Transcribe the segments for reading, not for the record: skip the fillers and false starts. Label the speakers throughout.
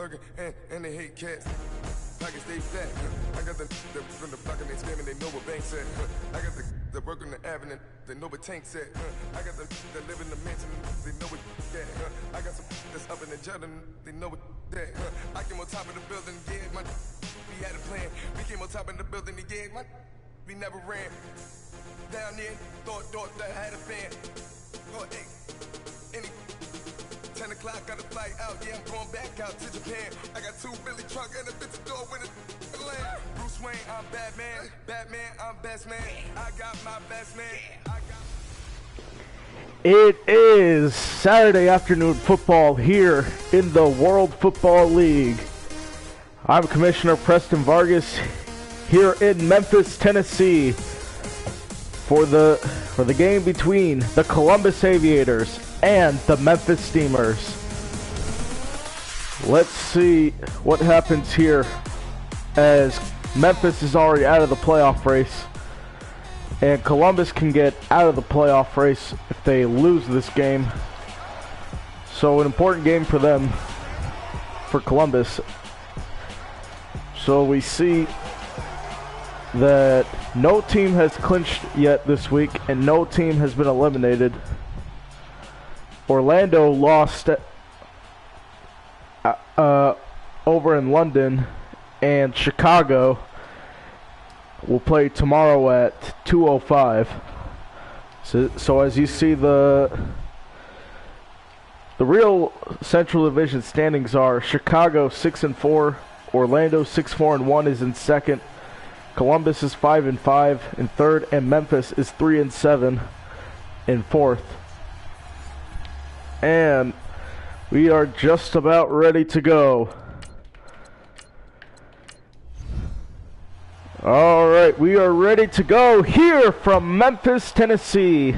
Speaker 1: lurking, and they hate cats. Pockets stay fat. I got the from the block and they screaming, they know what bank said. I got the work on the avenue, they know what tank said. I got the live in the mansion, they know what that. I got some that's up in the Jordan, they know what that. I came on top of the building, yeah, we had a plan. We came on top of the building, yeah, we never ran. Down there, thought that I had a fan. Oh, hey, any 10 o'clock, got a flight out, yeah, I'm going back out to Japan. I got 2 Billy truck and a bitch door with a land. Bruce Wayne, I'm Batman, I'm best man. I got my best man.
Speaker 2: It is Saturday afternoon football here in the World Football League. I'm Commissioner Preston Vargas here in Memphis, Tennessee for the game between the Columbus Aviators and the Memphis Steamers. Let's see what happens here as Memphis is already out of the playoff race and Columbus can get out of the playoff race if they lose this game. So an important game for them, for Columbus. So we see that no team has clinched yet this week and no team has been eliminated. Orlando lost over in London, and Chicago will play tomorrow at 2:05. So as you see, the real Central Division standings are Chicago 6-4, Orlando 6-4-1 is in second, Columbus is 5-5 in third, and Memphis is 3-7 in fourth. And we are just about ready to go. All right, we are ready to go here from Memphis, Tennessee,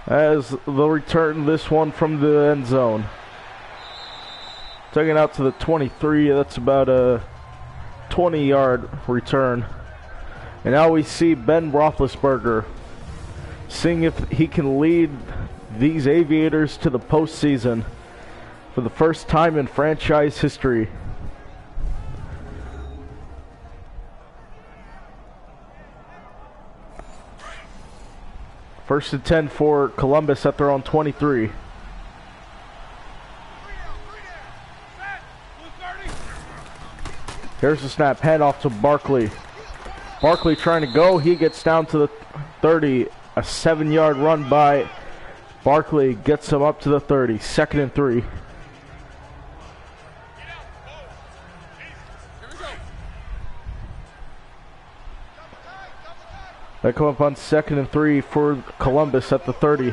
Speaker 2: as they'll return this one from the end zone. Taking it out to the 23, that's about a 20-yard return. And now we see Ben Roethlisberger seeing if he can lead these Aviators to the postseason for the first time in franchise history. First and 10 for Columbus at their own 23. Here's the snap, handoff to Barkley. Barkley trying to go, he gets down to the 30. A 7-yard run by Barkley gets him up to the 30. Second and 3. They come up on second and 3 for Columbus at the 30.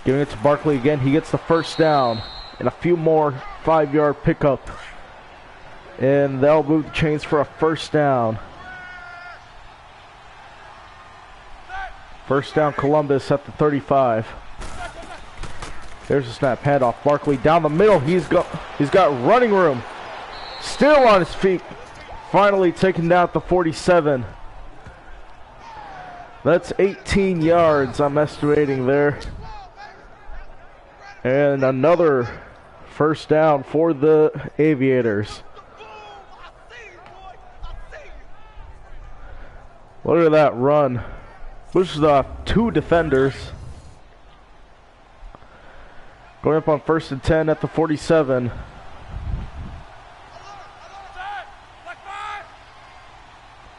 Speaker 2: Giving it to Barkley again. He gets the first down and a few more 5-yard pickup. And they'll move the chains for a first down. First down Columbus at the 35. There's a snap, handoff. Barkley down the middle. He's got running room. Still on his feet. Finally taken down at the 47. That's 18 yards I'm estimating there. And another first down for the Aviators. Look at that run. Pushes off 2 defenders. Going up on first and 10 at the 47.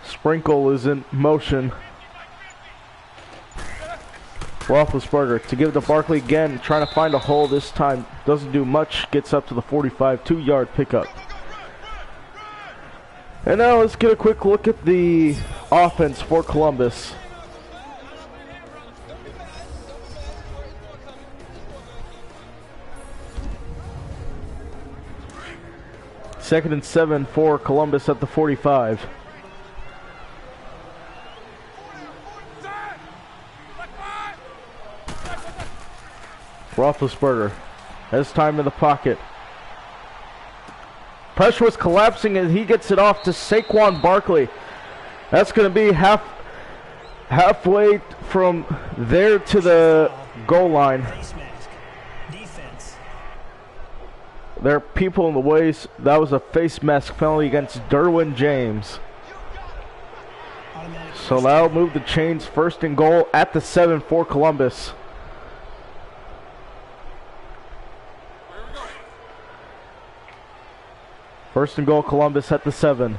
Speaker 2: Sprinkle is in motion. Roethlisberger to give it to Barkley again, trying to find a hole this time. Doesn't do much, gets up to the 45, 2-yard pickup. And now let's get a quick look at the offense for Columbus. Second and 7 for Columbus at the 45. Roethlisberger has time in the pocket. Pressure was collapsing and he gets it off to Saquon Barkley. That's going to be halfway from there to the goal line. there are people in the ways. That was a face mask penalty against Derwin James. So that'll move the chains. First and goal at the 7 for Columbus. First and goal, Columbus at the 7.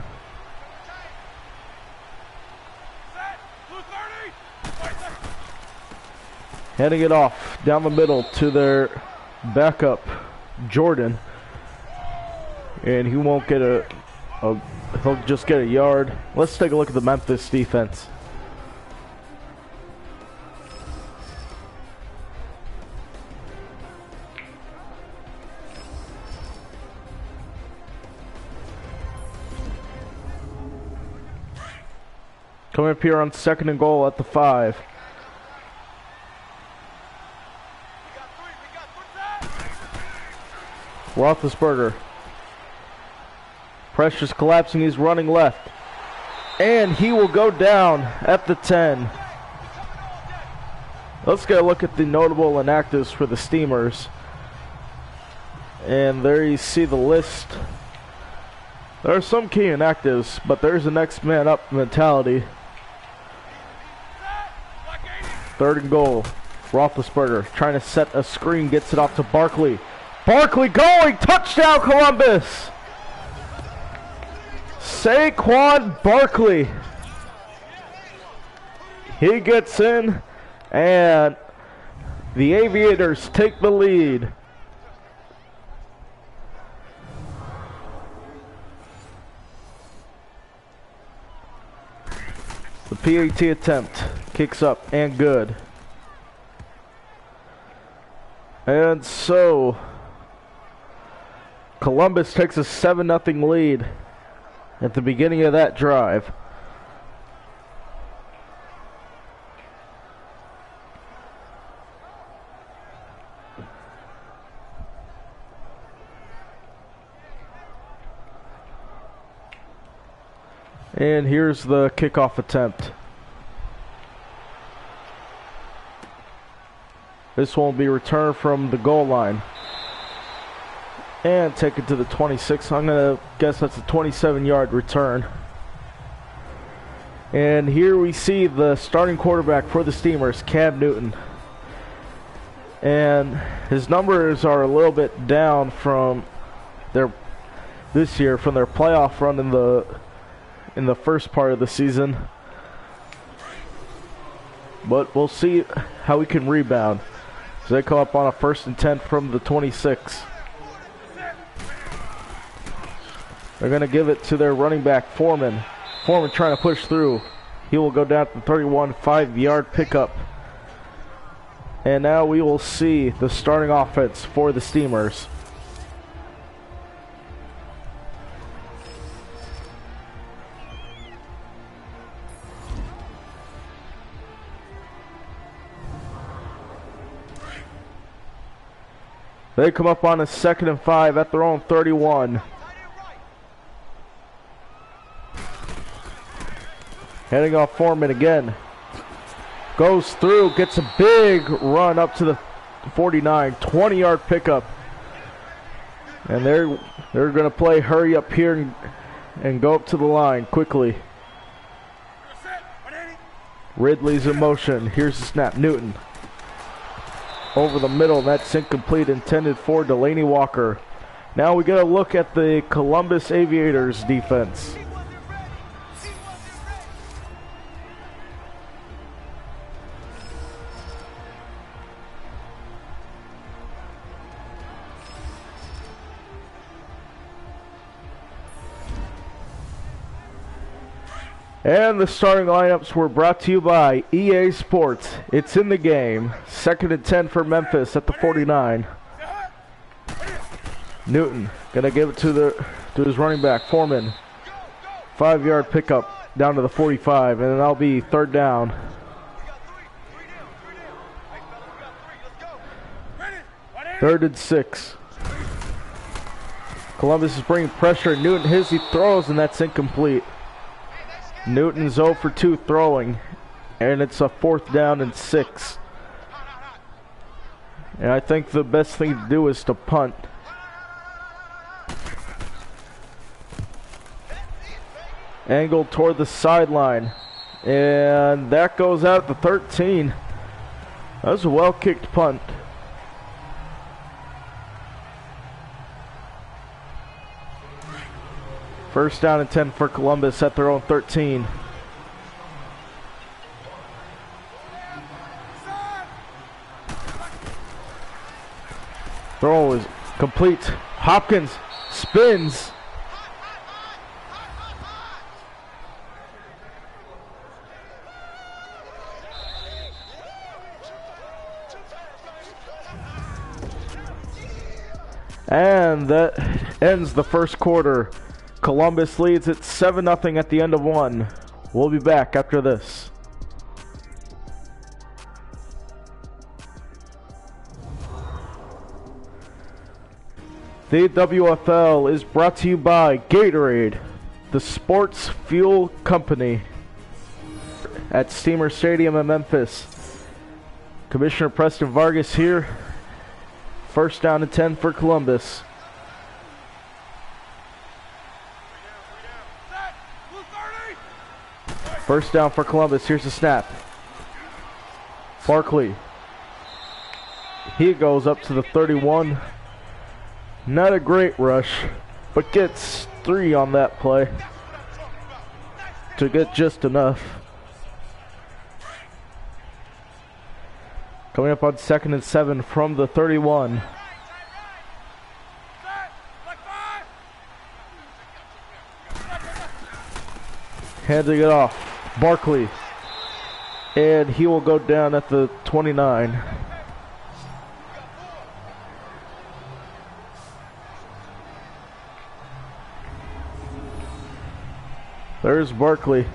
Speaker 2: Heading it off down the middle to their backup, Jordan. And he won't get he'll just get a yard. Let's take a look at the Memphis defense. Coming up here on second and goal at the 5. Roethlisberger. Pressure's collapsing. He's running left. And he will go down at the 10. Let's get a look at the notable inactives for the Steamers. And there you see the list. There are some key inactives, but there's a next man up mentality. Third and goal. Roethlisberger trying to set a screen, gets it off to Barkley. Barkley going! Touchdown, Columbus! Saquon Barkley. He gets in, and the Aviators take the lead. The PAT attempt kicks up and good. And so Columbus takes a 7-0 lead at the beginning of that drive. And here's the kickoff attempt. This one will be returned from the goal line. And take it to the 26. I'm going to guess that's a 27-yard return. And here we see the starting quarterback for the Steamers, Cam Newton. And his numbers are a little bit down from this year from their playoff run in the first part of the season. But we'll see how he can rebound. So they come up on a 1st and 10 from the 26. They're going to give it to their running back, Foreman. Foreman trying to push through. He will go down to the 31, 5-yard pickup. And now we will see the starting offense for the Steamers. They come up on a 2nd and 5 at their own 31. Heading off Foreman again. Goes through, gets a big run up to the 49, 20-yard pickup. And they're going to play hurry up here and go up to the line quickly. Ridley's in motion. Here's the snap. Newton. Over the middle, that's incomplete, intended for Delaney Walker. Now we got to look at the Columbus Aviators defense. And the starting lineups were brought to you by EA Sports. It's in the game. 2nd and 10 for Memphis at the 49. Newton gonna give it to his running back, Foreman. 5-yard pickup down to the 45, and that'll be 3rd down. Third and 6. Columbus is bringing pressure. Newton he throws, and that's incomplete. Newton's 0 for 2 throwing, and it's a 4th down and 6. And I think the best thing to do is to punt. Angled toward the sideline. And that goes out to 13. That was a well-kicked punt. First down and 10 for Columbus at their own 13. Throw is complete. Hopkins spins. And that ends the first quarter. Columbus leads at 7-0 at the end of one. We'll be back after this. The WFL is brought to you by Gatorade, the sports fuel company, at Steamer Stadium in Memphis. Commissioner Preston Vargas here. First down and 10 for Columbus. First down for Columbus. Here's the snap. Barkley. He goes up to the 31. Not a great rush, but gets 3 on that play to get just enough. Coming up on 2nd and 7 from the 31. Handing it off. Barkley. And he will go down at the 29. There's Barkley.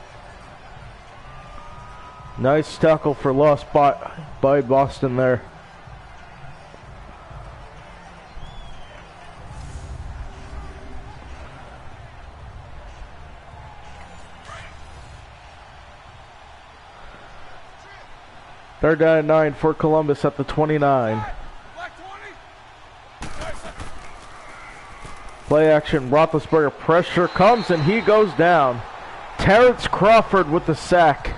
Speaker 2: Nice tackle for loss by Boston there. Third down and 9 for Columbus at the 29. Play action, Roethlisberger, pressure comes and he goes down. Terrence Crawford with the sack.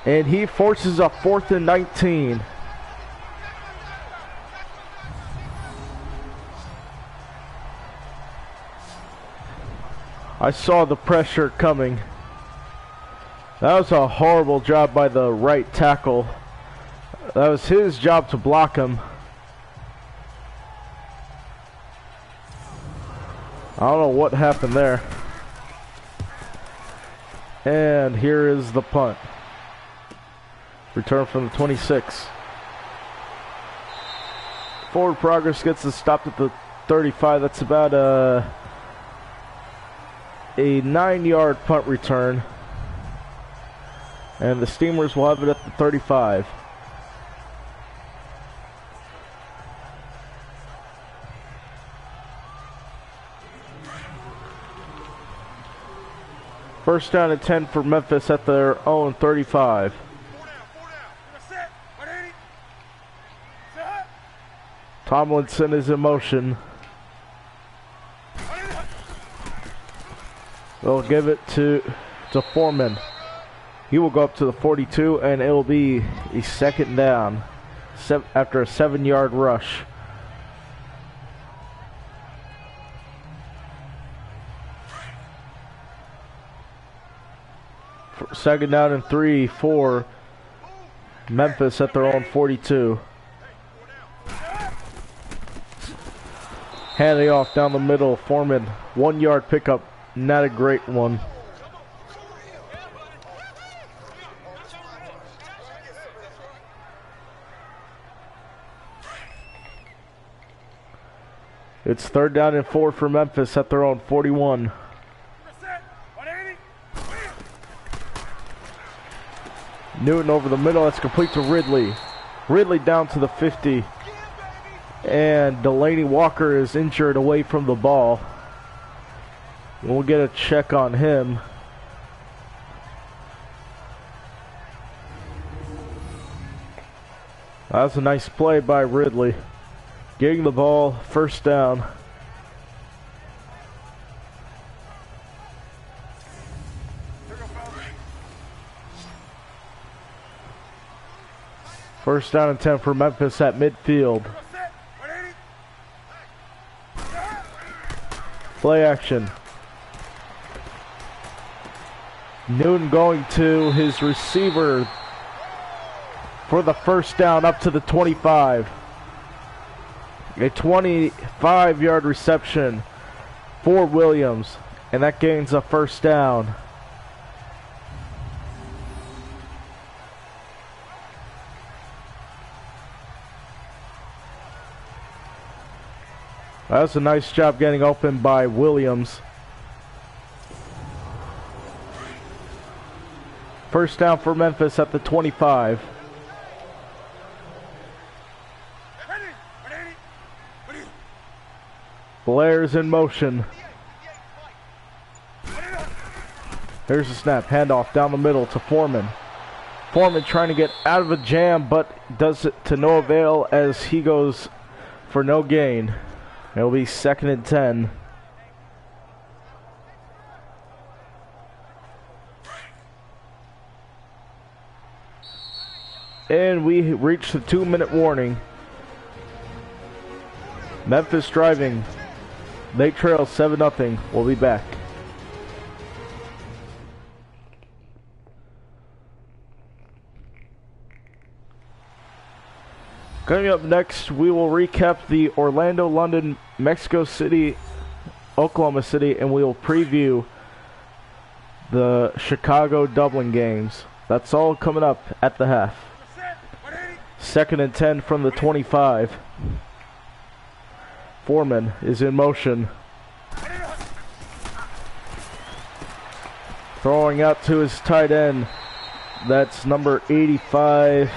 Speaker 2: And he forces a 4th and 19. I saw the pressure coming. That was a horrible job by the right tackle. That was his job to block him. I don't know what happened there. And here is the punt. Return from the 26. Forward progress gets us stopped at the 35. That's about a 9-yard punt return. And the Steamers will have it at the 35. First down and 10 for Memphis at their own 35. Tomlinson is in motion. They'll give it to Foreman. He will go up to the 42, and it will be a 2nd down after a 7-yard rush. Second down and 3 for Memphis at their own 42. Handing off down the middle, Foreman. 1-yard pickup, not a great one. It's 3rd down and 4 for Memphis at their own 41. Newton over the middle, that's complete to Ridley. Ridley down to the 50. And Delaney Walker is injured away from the ball. We'll get a check on him. That was a nice play by Ridley. Getting the ball, first down. First down and 10 for Memphis at midfield. Play action. Newton going to his receiver for the first down up to the 25. A 25-yard reception for Williams, and that gains a first down. That was a nice job getting open by Williams. First down for Memphis at the 25. Blair's in motion. There's the snap. Handoff down the middle to Foreman. Foreman trying to get out of a jam, but does it to no avail as he goes for no gain. It'll be 2nd and 10. And we reach the 2-minute warning. Memphis driving. They trail 7-0. We'll be back. Coming up next, we will recap the Orlando, London, Mexico City, Oklahoma City, and we will preview the Chicago, Dublin games. That's all coming up at the half. 2nd and 10 from the 25. Foreman is in motion. Throwing out to his tight end. That's number 85.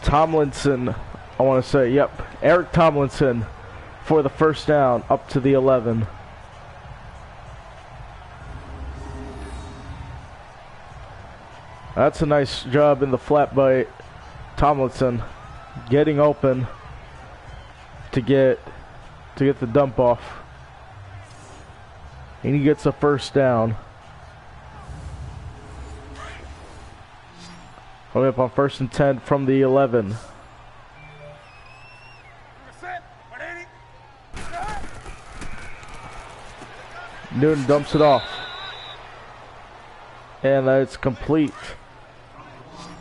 Speaker 2: Tomlinson, I want to say, yep, Eric Tomlinson for the first down up to the 11. That's a nice job in the flat by Tomlinson, getting open to get the dump off, and he gets a first down. Coming up on 1st and 10 from the 11. Newton dumps it off, and that's complete.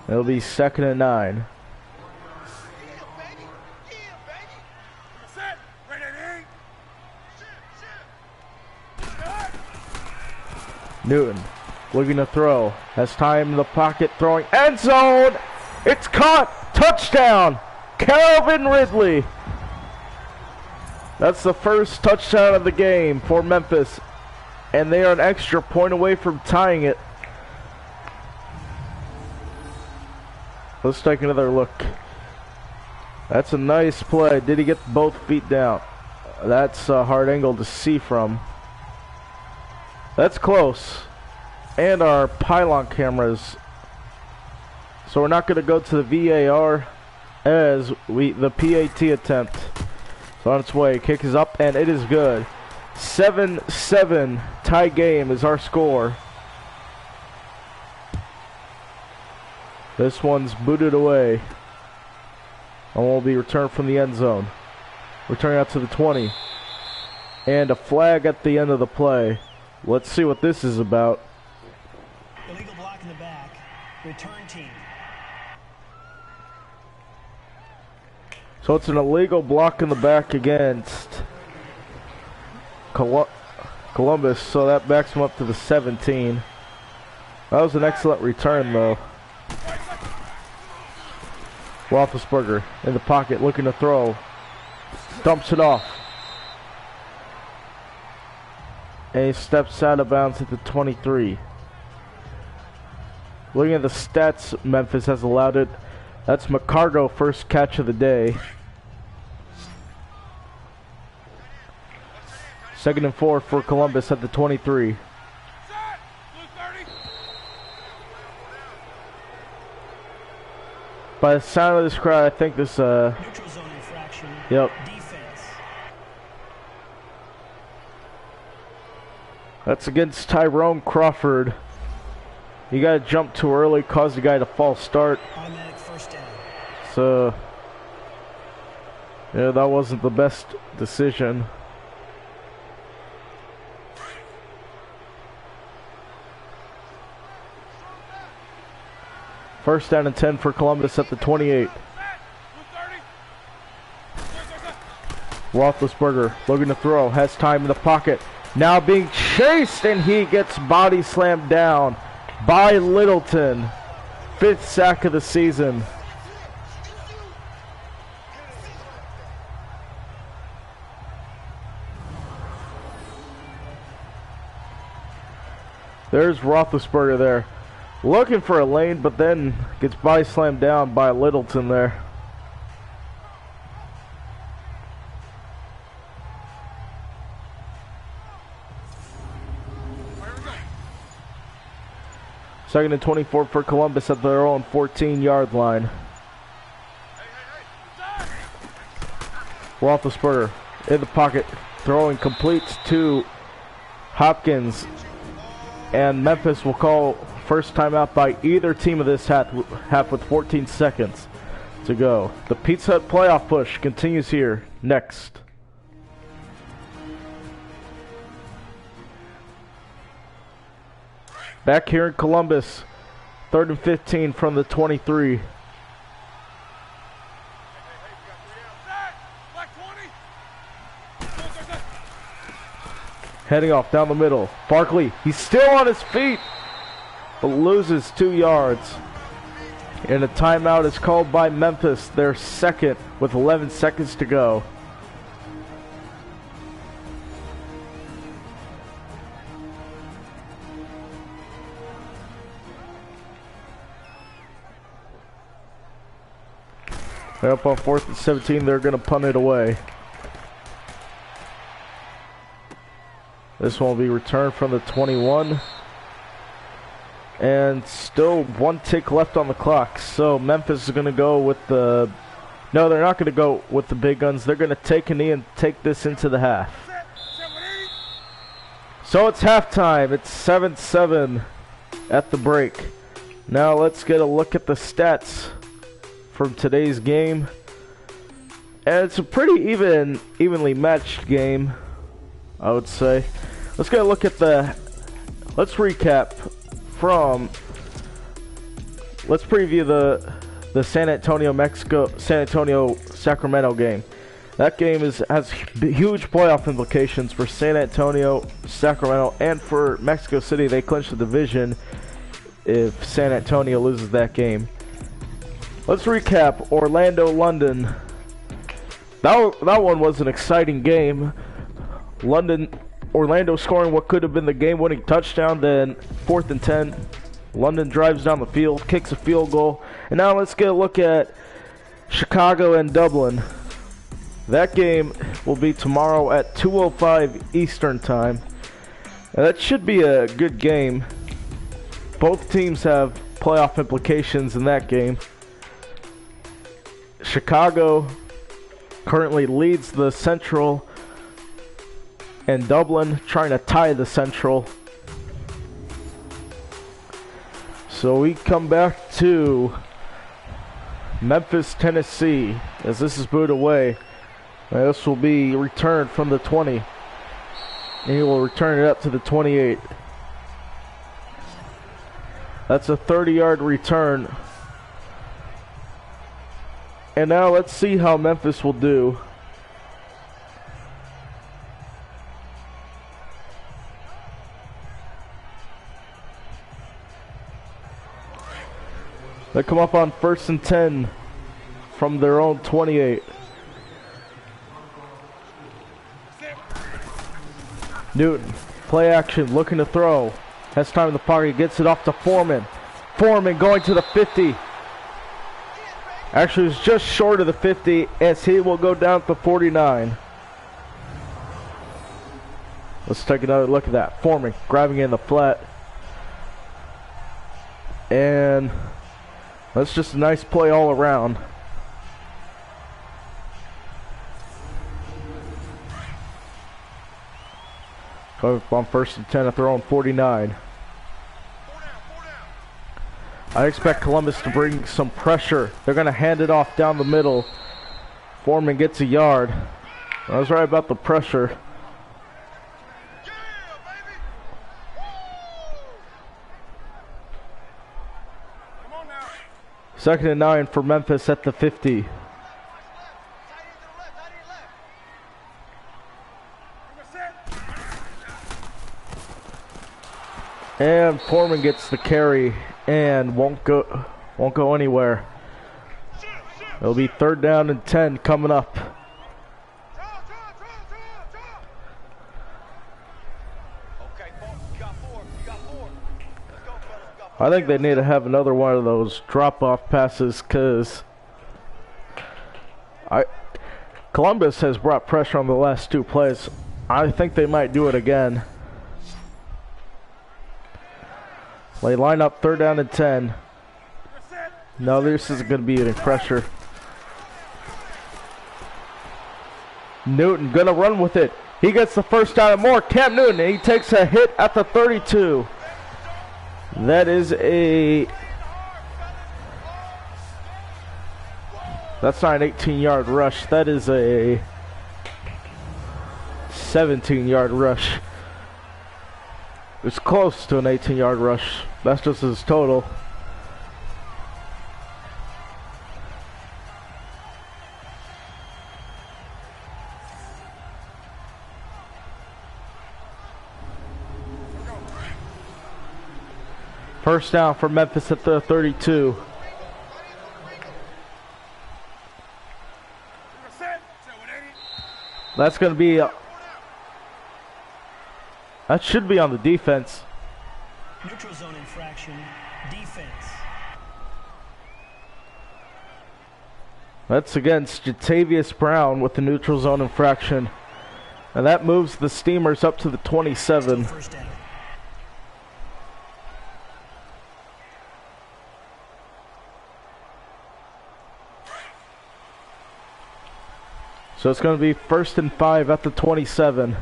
Speaker 2: It'll be 2nd and 9. Newton looking to throw. Has time in the pocket, throwing end zone. It's caught. Touchdown. Calvin Ridley. That's the first touchdown of the game for Memphis, and they are an extra point away from tying it. Let's take another look. That's a nice play. Did he get both feet down? That's a hard angle to see from. That's close. And our pylon cameras. So we're not going to go to the VAR as the PAT attempt. So on its way. Kick is up and it is good. 7-7 tie game is our score. This one's booted away. And will be returned from the end zone. Returning out to the 20. And a flag at the end of the play. Let's see what this is about.
Speaker 3: Illegal block in the back. Return team.
Speaker 2: So it's an illegal block in the back against Columbus. So that backs him up to the 17. That was an excellent return though. Roethlisberger in the pocket looking to throw. Dumps it off. And he steps out of bounds at the 23. Looking at the stats Memphis has allowed it. That's McCargo, first catch of the day. 2nd and 4 for Columbus at the 23. By the sound of this crowd, I think this
Speaker 3: Neutral zone infraction.
Speaker 2: Yep.
Speaker 3: Defense.
Speaker 2: That's against Tyrone Crawford. You gotta jump too early, cause the guy to false start.
Speaker 3: Automatic first down.
Speaker 2: yeah, that wasn't the best decision. First down and 10 for Columbus at the 28. Roethlisberger looking to throw, has time in the pocket. Now being chased, and he gets body slammed down by Littleton. 5th sack of the season. There's Roethlisberger there, looking for a lane, but then gets body slammed down by Littleton there. Second and 24 for Columbus at their own 14-yard line. Roethlisberger in the pocket, throwing completes to Hopkins. And Memphis will call first timeout by either team of this half with 14 seconds to go. The Pizza Hut playoff push continues here next. Back here in Columbus, 3rd and 15 from the 23. Heading off down the middle. Barkley, he's still on his feet, but loses 2 yards. And a timeout is called by Memphis, their second, with 11 seconds to go. They're up on 4th and 17. They're going to punt it away. This one will be returned from the 21. And still 1 tick left on the clock. So Memphis is going to go with the... No, they're not going to go with the big guns. They're going to take a knee and take this into the half. So it's halftime. It's 7-7 at the break. Now let's get a look at the stats from today's game. And it's a pretty evenly matched game, I would say. Let's get a look at let's recap from, let's preview the San Antonio Sacramento game. That game has huge playoff implications for San Antonio, Sacramento, and for Mexico City. They clinch the division if San Antonio loses that game. Let's recap Orlando-London. That one was an exciting game. Orlando scoring what could have been the game-winning touchdown. Then 4th and 10. London drives down the field, kicks a field goal. And now let's get a look at Chicago and Dublin. That game will be tomorrow at 2:05 Eastern Time. And that should be a good game. Both teams have playoff implications in that game. Chicago currently leads the Central, and Dublin trying to tie the Central. So we come back to Memphis, Tennessee, as this is booed away. Now this will be returned from the 20. And he will return it up to the 28. That's a 30-yard return. And now let's see how Memphis will do. They come up on 1st and 10 from their own 28. Newton, play action, looking to throw. Has time in the pocket, gets it off to Foreman. Foreman going to the 50. Actually, it's just short of the 50 as he will go down to 49. Let's take another look at that. Foreman grabbing in the flat. And that's just a nice play all around. Coming up on 1st and 10 at their own 49. I expect Columbus to bring some pressure. They're going to hand it off down the middle. Foreman gets a yard. I was right about the pressure. Second and 9 for Memphis at the 50. And Foreman gets the carry and won't go anywhere. It'll be 3rd down and 10 coming up. I think they need to have another one of those drop-off passes because Columbus has brought pressure on the last 2 plays. I think they might do it again. They line up 3rd down and 10. No, this isn't going to be any pressure. Newton going to run with it. He gets the 1st down and more. Cam Newton, and he takes a hit at the 32. That's not an 18-yard rush. That is a 17-yard rush. It's close to an 18-yard rush. That's just his total. First down for Memphis at the 32. That's going to be... that should be on the defense.
Speaker 3: Neutral zone infraction, defense.
Speaker 2: That's against Jatavius Brown with the neutral zone infraction. And that moves the Steamers up to the 27.
Speaker 3: First down.
Speaker 2: So it's going to be 1st and 5 at the 27.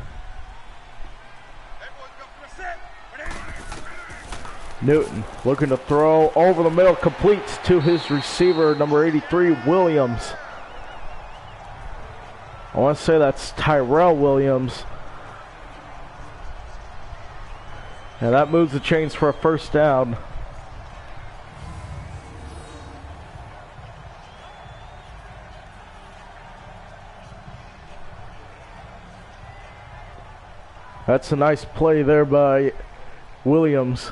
Speaker 2: Newton looking to throw over the middle, completes to his receiver, number 83, Williams. I want to say that's Tyrell Williams. And that moves the chains for a 1st down. That's a nice play there by Williams.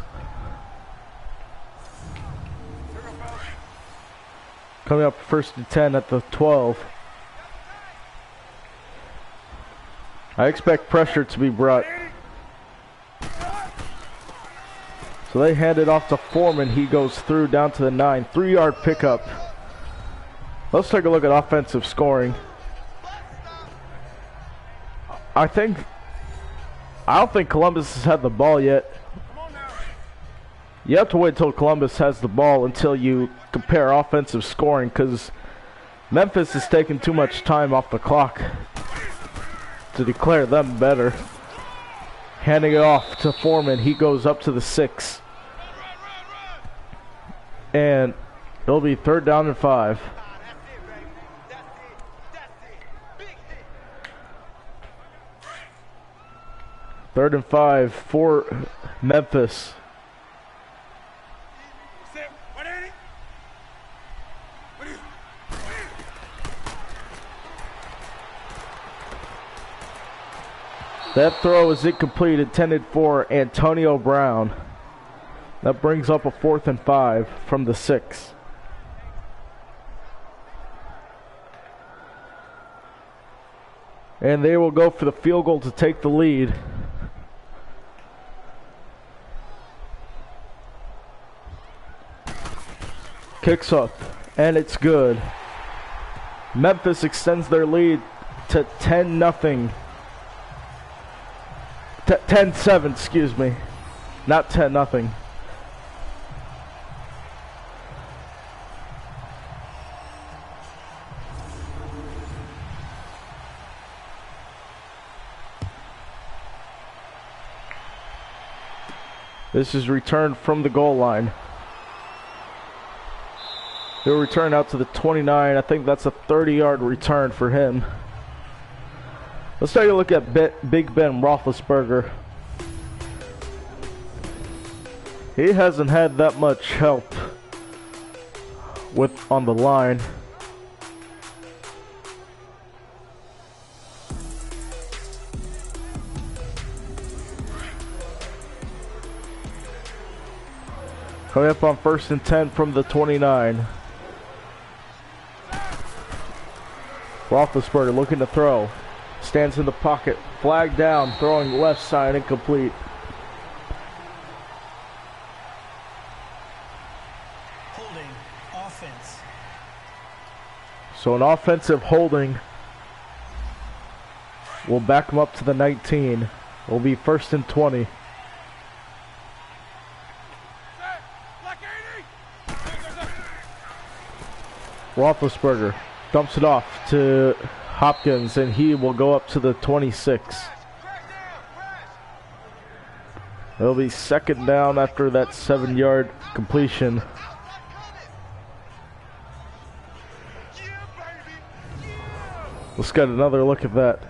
Speaker 2: Coming up 1st and 10 at the 12. I expect pressure to be brought. So they hand it off to Foreman. He goes through down to the 9. 3-yard pickup. Let's take a look at offensive scoring. I don't think Columbus has had the ball yet. You have to wait until Columbus has the ball until you compare offensive scoring, because Memphis is taking too much time off the clock to declare them better. Handing it off to Foreman. He goes up to the 6. And it'll be 3rd down and 5. Third and 5 for Memphis. That throw is incomplete, intended for Antonio Brown. That brings up a 4th and 5 from the 6. And they will go for the field goal to take the lead. Kicks up, and it's good. Memphis extends their lead to 10-0. 10-7, excuse me. Not 10-0. This is returned from the goal line. He'll return out to the 29. I think that's a 30-yard return for him. Let's take a look at Big Ben Roethlisberger. He hasn't had that much help on the line. Coming up on 1st and 10 from the 29. Roethlisberger looking to throw. Stands in the pocket. Flag down. Throwing left side. Incomplete.
Speaker 3: Holding. Offense.
Speaker 2: So an offensive holding will back him up to the 19. Will be 1st and 20. Roethlisberger dumps it off to Hopkins, and he will go up to the 26. It'll be 2nd down after that 7-yard completion. Let's get another look at that.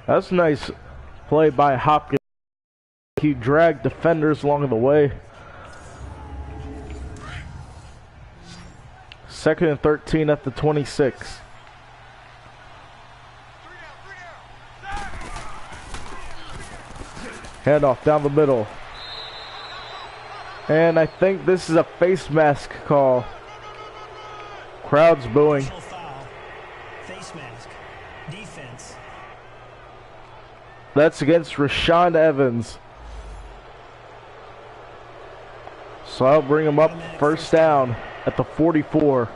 Speaker 2: That's a nice play by Hopkins. He dragged defenders along the way. 2nd and 13 at the 26. Handoff down the middle. And I think this is a face mask call. Crowd's booing.
Speaker 3: Foul. Face mask. Defense.
Speaker 2: That's against Rashaan Evans. So I'll bring him up 1st down at the 44.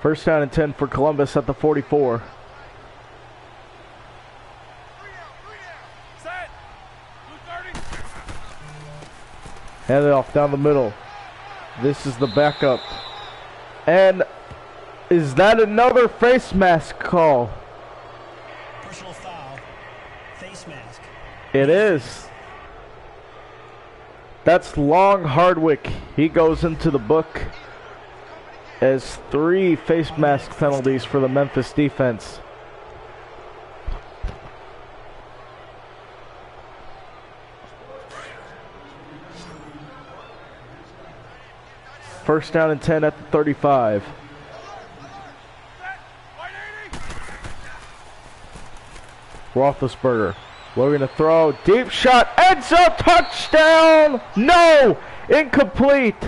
Speaker 2: First down and 10 for Columbus at the 44. Hand it off down the middle. This is the backup. And is that another face mask call?
Speaker 3: Personal foul. Face mask.
Speaker 2: It is. That's Long Hardwick. He goes into the book as 3 face mask penalties for the Memphis defense. First down and 10 at the 35. Roethlisberger looking to throw. Deep shot. End zone touchdown. No. Incomplete.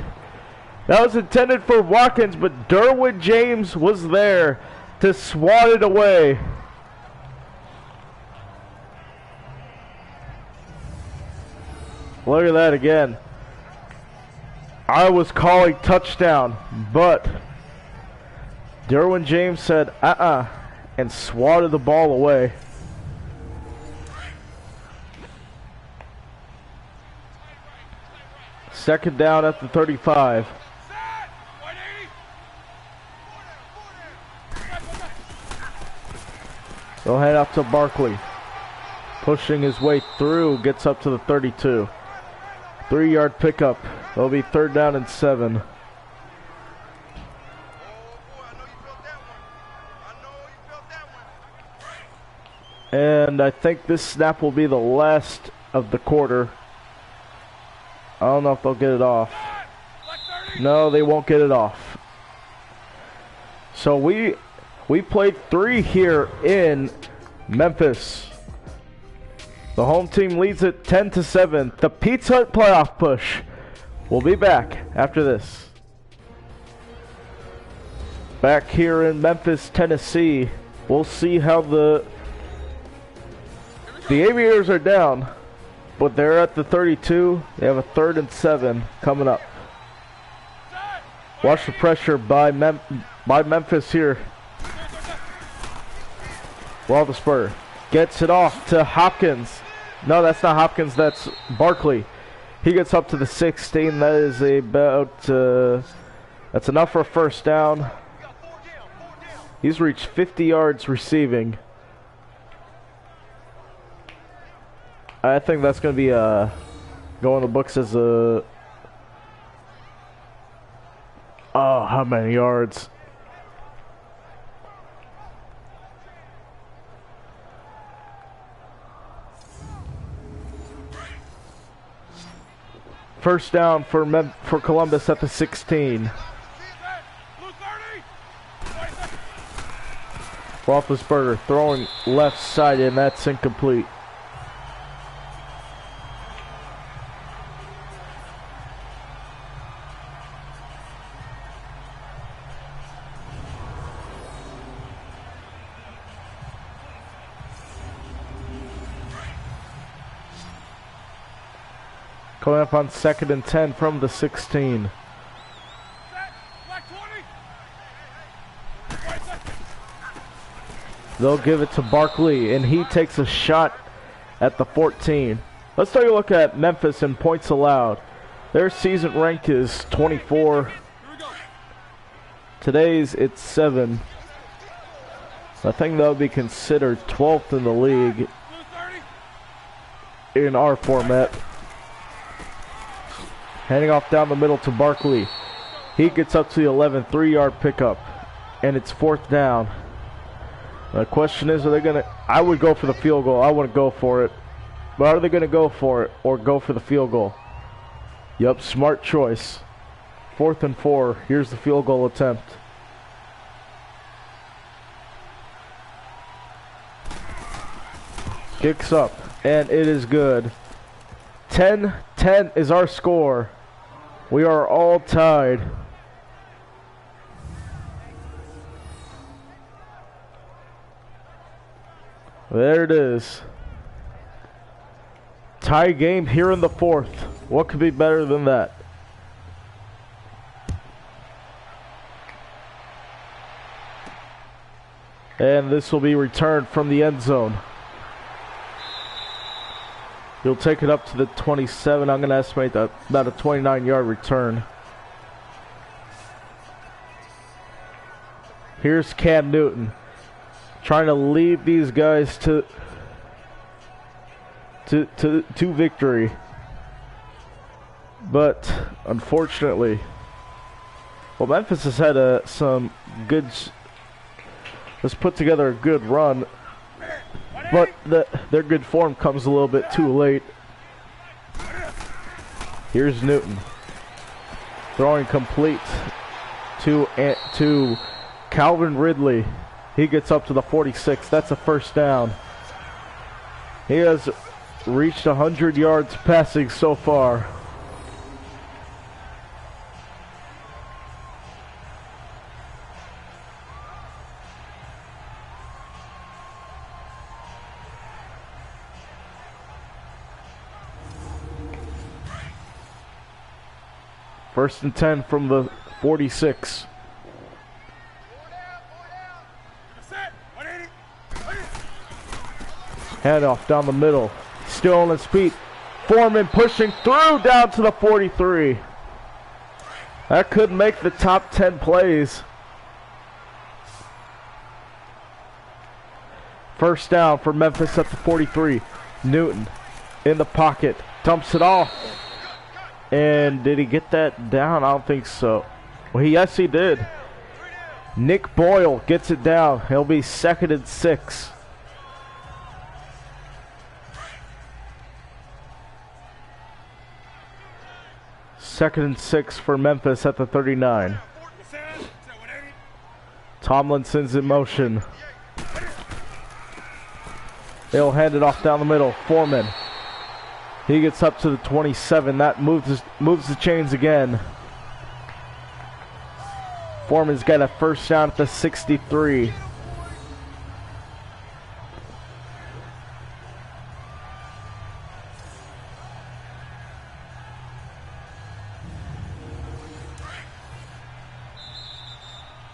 Speaker 2: That was intended for Watkins, but Derwin James was there to swat it away. Look at that again. I was calling touchdown, but Derwin James said, and swatted the ball away. Second down at the 35. They'll head up to Barkley. Pushing his way through, gets up to the 32. 3-yard pickup. It'll be 3rd down and 7. And I think this snap will be the last of the quarter. I don't know if they'll get it off. No, they won't get it off. So we played 3 here in Memphis. The home team leads it 10-7. The Pizza Hut playoff push. We'll be back after this. Back here in Memphis, Tennessee. We'll see how the Aviators are down, but they're at the 32. They have a 3rd and 7 coming up. Watch the pressure by Memphis here. Roethlisberger gets it off to Hopkins. No, that's not Hopkins. That's Barkley. He gets up to the 16. That is about. That's enough for a 1st down. He's reached 50 yards receiving. I think that's going to be go in the books as a... Oh, how many yards? First down for Columbus at the 16. Roethlisberger throwing left side, and that's incomplete. Coming up on 2nd and 10 from the 16. They'll give it to Barkley, and he takes a shot at the 14. Let's take a look at Memphis in points allowed. Their season rank is 24. Today's it's 7. I think that would be considered 12th in the league in our format. Handing off down the middle to Barkley. He gets up to the 11, 3-yard pickup, and it's 4th down. The question is, are they going to... I would go for the field goal. I wouldn't go for it. But are they going to go for it or go for the field goal? Yep, smart choice. 4th and 4. Here's the field goal attempt. Kicks up, and it is good. 10-10 is our score. We are all tied. There it is. Tie game here in the 4th. What could be better than that? And this will be returned from the end zone. He'll take it up to the 27. I'm going to estimate that about a 29-yard return. Here's Cam Newton trying to lead these guys to victory. But unfortunately, well, Memphis has had some good... Let's put together a good run. But their good form comes a little bit too late. Here's Newton. Throwing complete to Calvin Ridley. He gets up to the 46. That's a first down. He has reached 100 yards passing so far. First and 10 from the 46. Handoff down the middle. Still on his feet. Foreman pushing through down to the 43. That could make the top 10 plays. First down for Memphis at the 43. Newton in the pocket. Dumps it off. And did he get that down? I don't think so. Well, yes, he did. Nick Boyle gets it down. He'll be 2nd and 6. Second and 6 for Memphis at the 39. Tomlinson's in motion. They'll hand it off down the middle. Foreman. He gets up to the 27. That moves the chains again. Foreman's got a first down at the 63.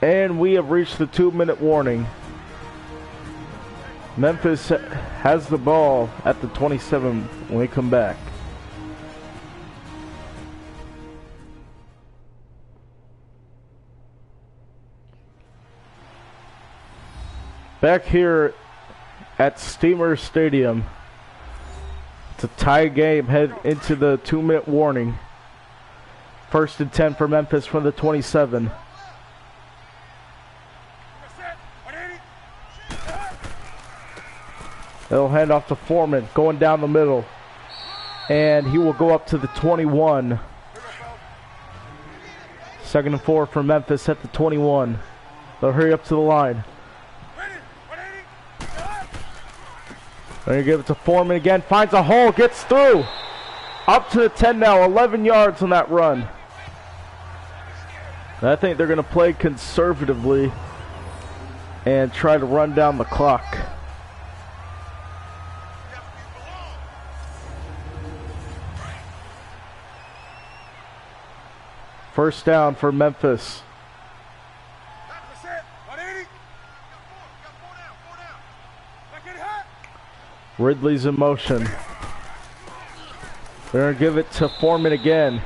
Speaker 2: And we have reached the 2-minute warning. Memphis has the ball at the 27 when we come back. Back here at Steamer Stadium It's a tie game, head into the 2-minute warning. 1st and 10 for Memphis from the 27. They'll hand off to Foreman, going down the middle. And he will go up to the 21. 2nd and 4 for Memphis at the 21. They'll hurry up to the line. They're going to give it to Foreman again. Finds a hole, gets through. Up to the 10 now, 11 yards on that run. And I think they're going to play conservatively and try to run down the clock. First down for Memphis. Ridley's in motion. They're going to give it to Foreman again.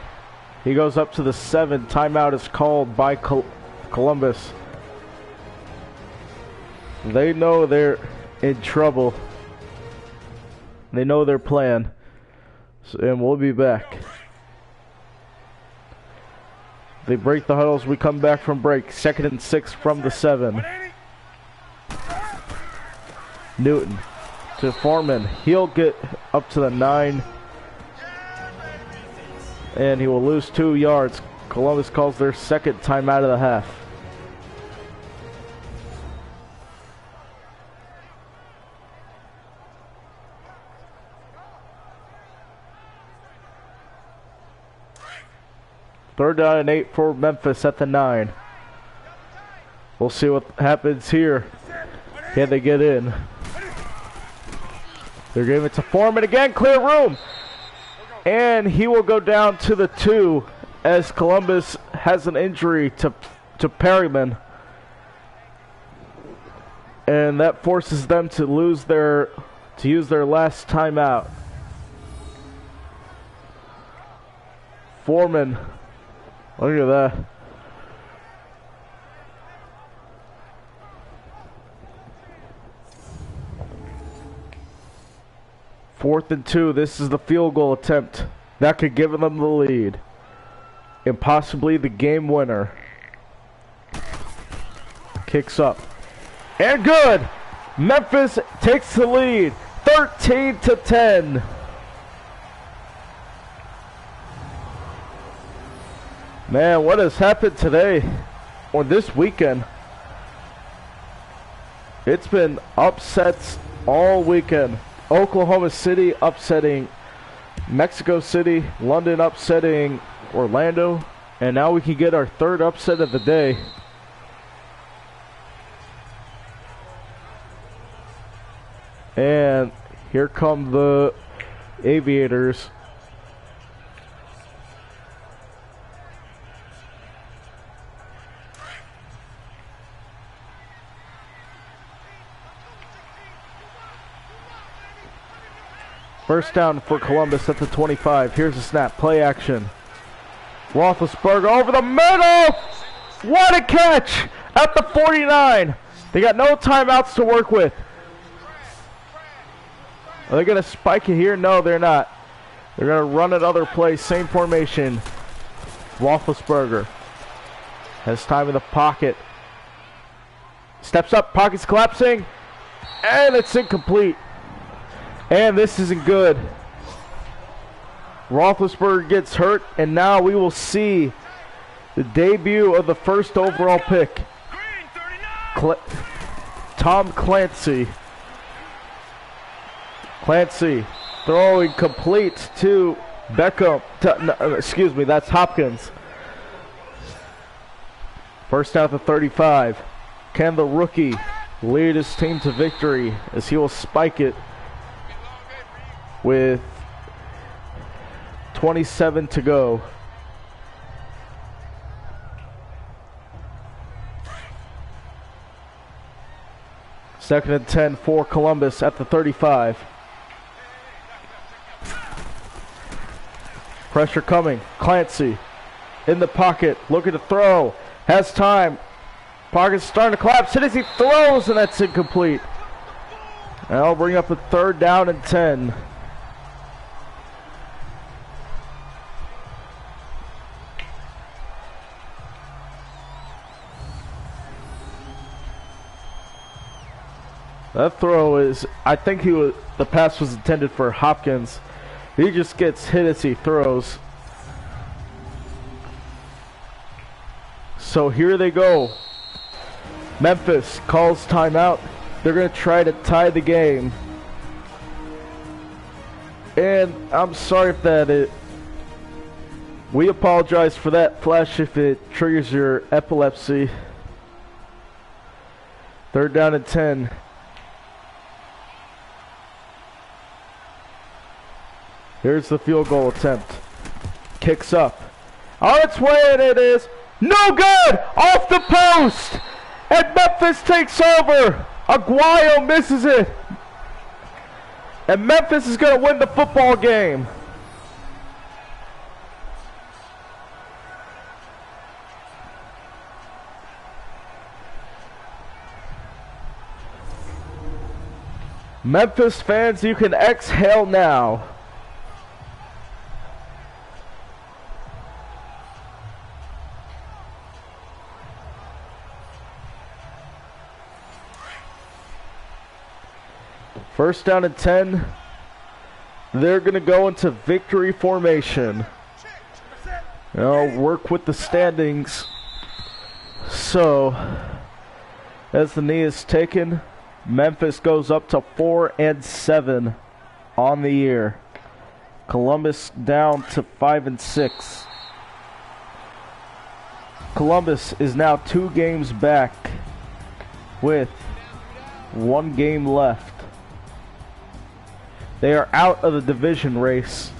Speaker 2: He goes up to the 7. Timeout is called by Columbus. They know they're in trouble. They know their plan. And we'll be back. They break the huddles. We come back from break. 2nd and 6 from the 7. Newton to Foreman. He'll get up to the 9. And he will lose 2 yards. Columbus calls their 2nd timeout of the half. Third down and 8 for Memphis at the 9. We'll see what happens here. Can they get in? They're giving it to Foreman again. Clear room. And he will go down to the 2 as Columbus has an injury to Perryman. And that forces them to use their last timeout. Foreman. Look at that. Fourth and 2. This is the field goal attempt that could give them the lead and possibly the game winner. Kicks up and good. Memphis takes the lead, 13-10. Man, what has happened today or this weekend? It's been upsets all weekend. Oklahoma City upsetting Mexico City, London upsetting Orlando, and now we can get our 3rd upset of the day. And here come the Aviators. First down for Columbus at the 25. Here's a snap. Play action. Roethlisberger over the middle. What a catch at the 49. They got no timeouts to work with. Are they going to spike it here? No, they're not. They're going to run it other place. Same formation. Roethlisberger has time in the pocket. Steps up. Pocket's collapsing. And it's incomplete. And this isn't good. Roethlisberger gets hurt, and now we will see the debut of the 1st overall pick. Tom Clancy. Clancy throwing complete to Beckham. Excuse me, that's Hopkins. First down at the 35. Can the rookie lead his team to victory as he will spike it with 27 to go. Second and 10 for Columbus at the 35. Pressure coming. Clancy in the pocket, looking to throw. Has time. Pocket's starting to collapse. Hit as he throws, and that's incomplete. And I'll bring up a 3rd down and 10. That throw is, I think the pass was intended for Hopkins. He just gets hit as he throws. So here they go. Memphis calls timeout. They're going to try to tie the game. And I'm sorry if we apologize for that flash if it triggers your epilepsy. 3rd down and 10. Here's the field goal attempt. Kicks up. On its way, and it is no good! Off the post! And Memphis takes over! Aguayo misses it! And Memphis is going to win the football game. Memphis fans, you can exhale now. First down and 10. They're going to go into victory formation. Work with the standings. So, as the knee is taken, Memphis goes up to 4-7 on the year. Columbus down to 5-6. Columbus is now 2 games back with 1 game left. They are out of the division race.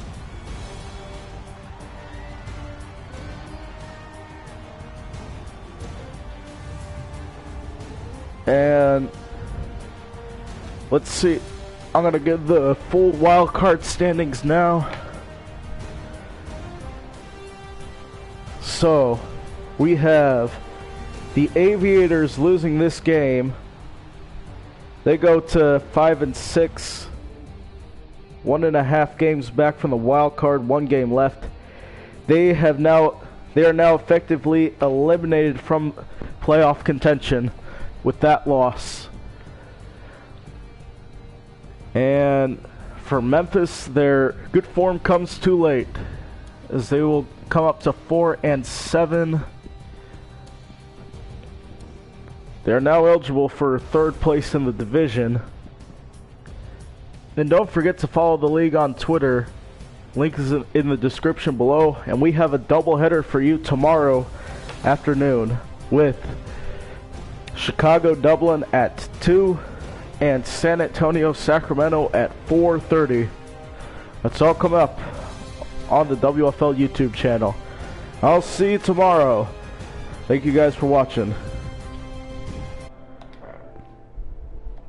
Speaker 2: And let's see. I'm going to give the full wild card standings now. So, we have the Aviators losing this game. They go to 5-6. 1.5 games back from the wild card, 1 game left. They are now effectively eliminated from playoff contention with that loss. And for Memphis, their good form comes too late, as they will come up to 4-7. They're now eligible for 3rd place in the division. And don't forget to follow the league on Twitter. Link is in the description below. And we have a doubleheader for you tomorrow afternoon with Chicago Dublin at 2 and San Antonio Sacramento at 4:30. That's all coming up on the WFL YouTube channel. I'll see you tomorrow. Thank you guys for watching.